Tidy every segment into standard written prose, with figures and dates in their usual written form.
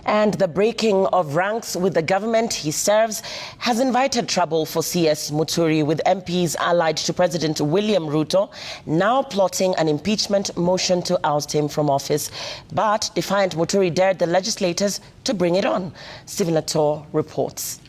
And the breaking of ranks with the government he serves has invited trouble for CS Muturi, with MPs allied to President William Ruto now plotting an impeachment motion to oust him from office. But defiant Muturi dared the legislators to bring it on. Stephen Lator reports.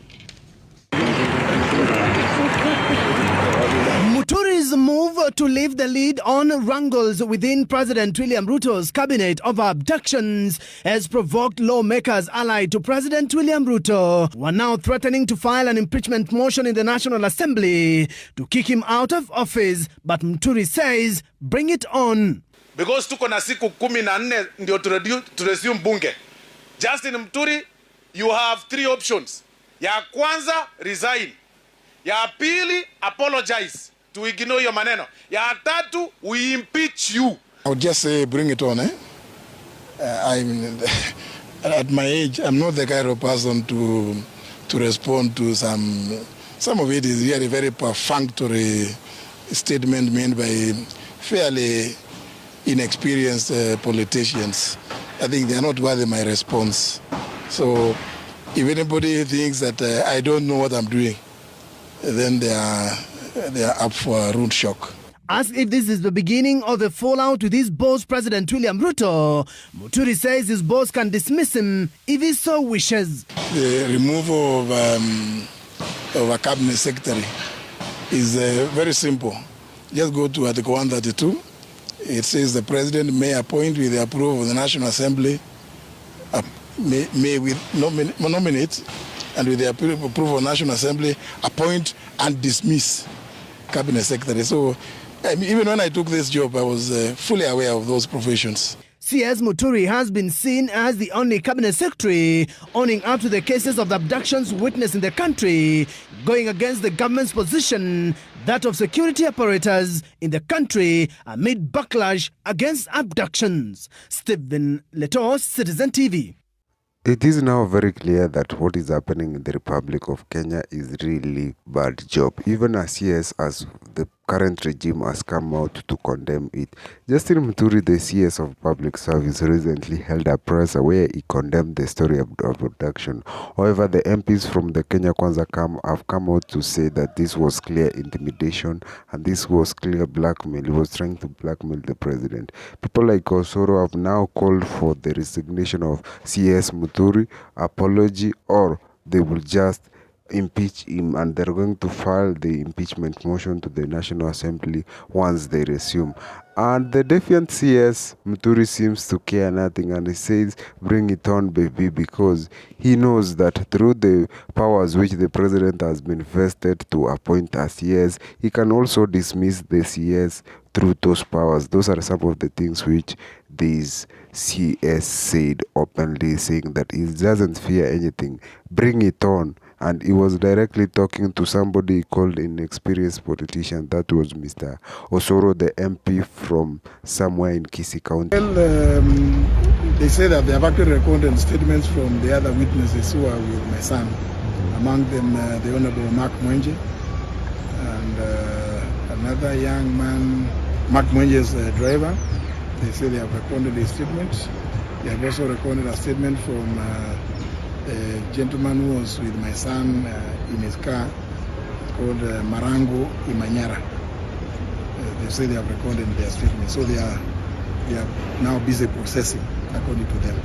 Muturi's move to leave the lead on wrangles within President William Ruto's cabinet over abductions has provoked lawmakers allied to President William Ruto, who are now threatening to file an impeachment motion in the National Assembly to kick him out of office. But Muturi says, bring it on. Because tuko na siku 14 ndio to resume bunge. Justin Muturi, you have 3 options. Ya kwanza, resign. Ya pili, apologize to ignore your maneno. Ya tatu, we impeach you. I would just say bring it on. I'm at my age, I'm not the kind of person to respond to some of it is really very perfunctory statement made by fairly inexperienced politicians. I think they are not worthy my response. So if anybody thinks that I don't know what I'm doing, then they are up for a rude shock. As if this is the beginning of the fallout with his boss, President William Ruto, Muturi says his boss can dismiss him if he so wishes. The removal of a cabinet secretary is very simple. Just go to Article 132. It says the president may appoint with the approval of the National Assembly, may nominate, and with the approval of the National Assembly, appoint and dismiss cabinet secretary. So even when I took this job, I was fully aware of those professions. CS Muturi has been seen as the only cabinet secretary owning up to the cases of the abductions witnessed in the country, going against the government's position, that of security apparatus in the country amid backlash against abductions. Stephen Lator, Citizen TV. It is now very clear that what is happening in the Republic of Kenya is really bad job, even as CS as the current regime has come out to condemn it. Justin Muturi, the CS of Public Service, recently held a presser where he condemned the story of abduction. However, the MPs from the Kenya Kwanza have come out to say that this was clear intimidation and this was clear blackmail. He was trying to blackmail the president. People like Osoro have now called for the resignation of CS Muturi, apology, or they will just impeach him, and they're going to file the impeachment motion to the National Assembly once they resume. And the defiant CS Muturi seems to care nothing, and he says bring it on baby, because he knows that through the powers which the president has been vested to appoint as CS, he can also dismiss the CS through those powers. Those are some of the things which this CS said openly, saying that he doesn't fear anything. Bring it on. And he was directly talking to somebody called inexperienced politician. That was Mr. Osoro, the MP from somewhere in Kisii County. Well, they say that they have actually recorded statements from the other witnesses who are with my son. Among them, the Honorable Mark Mwenje and another young man, Mark Mwenje's driver. They say they have recorded his statements. They have also recorded a statement from a gentleman who was with my son in his car called Marango Imanyara. They say they have recorded their statement, so they are now busy processing according to them.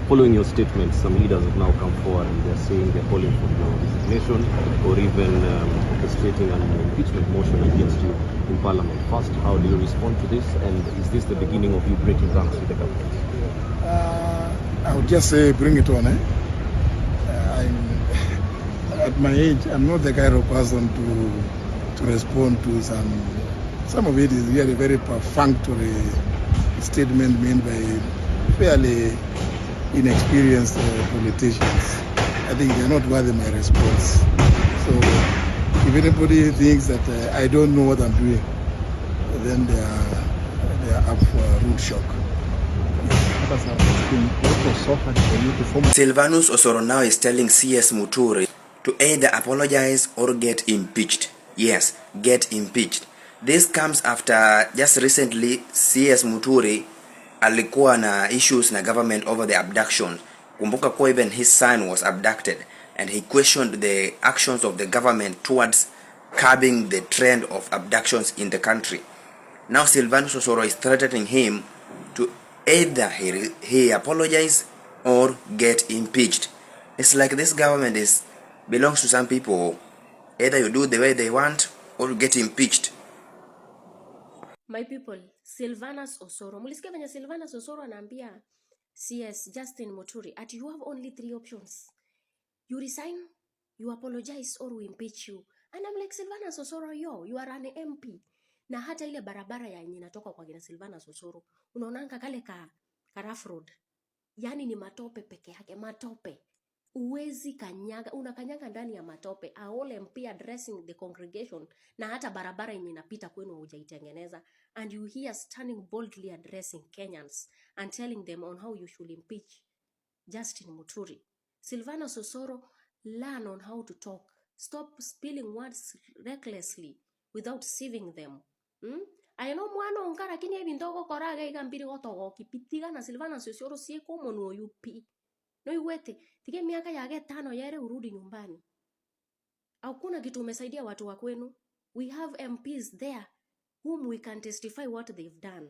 Following your statement, some leaders have now come forward and they're saying they're calling for your resignation or even orchestrating an impeachment motion against you in Parliament. First, how do you respond to this, and is this the beginning of you breaking ranks with the government? I would just say bring it on. At my age, I'm not the kind of person to respond to some of it is really very perfunctory statement made by fairly inexperienced politicians. I think they're not worthy my response. So if anybody thinks that I don't know what I'm doing, then they are up for a rude shock. Silvanus Osoro now is telling CS Muturi to either apologize or get impeached. Yes, get impeached. This comes after just recently CS Muturi alikuwa na issues na government over the abduction. Kumbuka kuwa even his son was abducted, and he questioned the actions of the government towards curbing the trend of abductions in the country. Now Silvanus Osoro is threatening him to either he apologize or get impeached. It's like this government belongs to some people. Either you do the way they want or you get impeached. My people, Silvanus Osoro. Mulisikia venye Silvanus Osoro anaambia CS Justin Muturi at you have only 3 options. You resign, you apologize, or we impeach you. And I'm like, Silvanus Osoro, you are an MP. Na hata ile barabara ya yenye inatoka kwa kina Silvanus Osoro, unaonanga kale ka rough road. Yani ni matope peke yake, matope. Uwezi kanyaga, unakanyaga ndani ya matope. A whole MP addressing the congregation, na hata barabara yenye inapita kwenu hujaitengeneza. And you here standing boldly addressing Kenyans and telling them on how you should impeach Justin Muturi. Silvanus Osoro, learn on how to talk. Stop spilling words recklessly without sieving them. Ayano mwana onkara kini ebi ndogo koraga igambiri gotogo kipitiga na Silvanus Osoro sie komo no UP. No iwete, tige miaka yake 5 yere urudi nyumbani. Au kuna kitu umesaidia watu wa kwenu? We have MPs there whom we can testify what they've done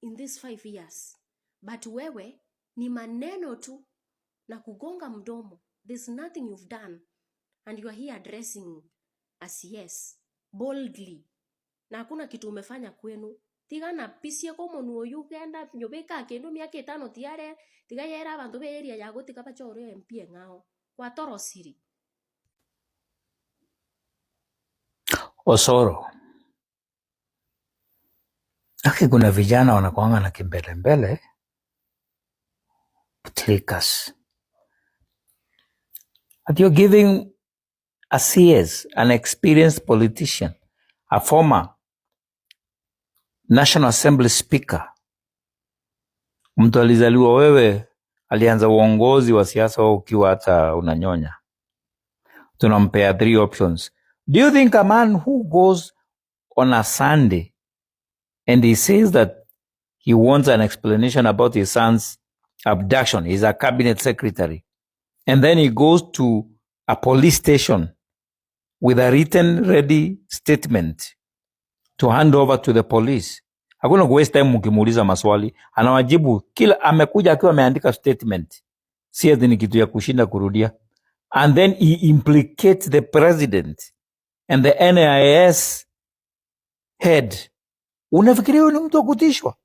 in these 5 years. But wewe ni maneno tu na kugonga mdomo. There's nothing you've done. And you are here addressing as yes, boldly. Na hakuna kitu umefanya kwenu. Tiga na pisie komo nuoyu kenda nyobeka kendo miaka 5 tiare. Tiga yera abantu be area yago tika pachoro MP ngao. Kwa toro siri. Osoro. Aki kuna vijana wanakuanga na kimbele mbele. Trickers. But you're giving a CS, an experienced politician, a former National Assembly Speaker. Mtu alizaliwa wewe, alianza uongozi wa siasa ukiwa hata unanyonya. Tunampea 3 options. Do you think a man who goes on a Sunday and he says that he wants an explanation about his son's abduction, he's a cabinet secretary, and then he goes to a police station with a written ready statement to hand over to the police? Hakuna waste time mkimuuliza maswali, anawajibu kila amekuja akiwa ameandika statement. Si ati ni kitu ya kushinda kurudia. And then he implicates the president and the NIS head. Unafikiria huyu ni mtu wa kutishwa?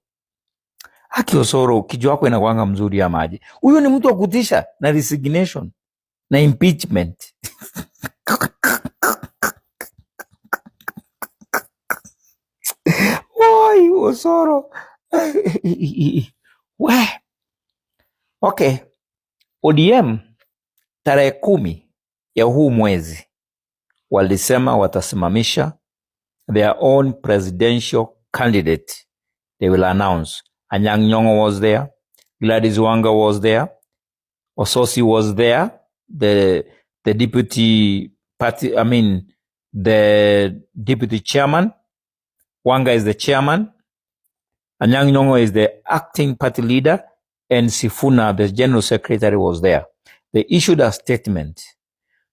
Haki Osoro, kichwa wako inakuanga mzuri ya maji. Huyu ni mtu wa kutisha na resignation na impeachment. Why Osoro? Okay. ODM tarehe 10 ya huu mwezi walisema watasimamisha their own presidential candidate. They will announce. Anyang' Nyong'o was there. Gladys Wanga was there. Ososi was there. The deputy party, the deputy chairman. Wanga is the chairman. Anyang' Nyong'o is the acting party leader. And Sifuna, the general secretary, was there. They issued a statement.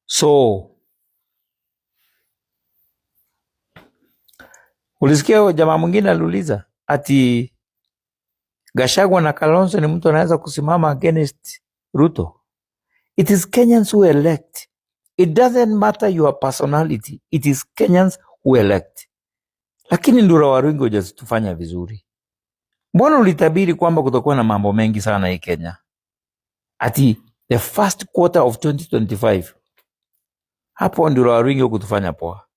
So, ulisikia jamaa mwingine aliuliza ati Gachagua na Kalonzo ni mtu anaweza kusimama against Ruto. It is Kenyans who elect. It doesn't matter your personality. It is Kenyans who elect. Lakini Ndura Waringo hujatufanya vizuri. Mbona ulitabiri kwamba kutakuwa na mambo mengi sana hii Kenya? Ati the first quarter of 2025. Hapo Ndura Waringo kutufanya poa.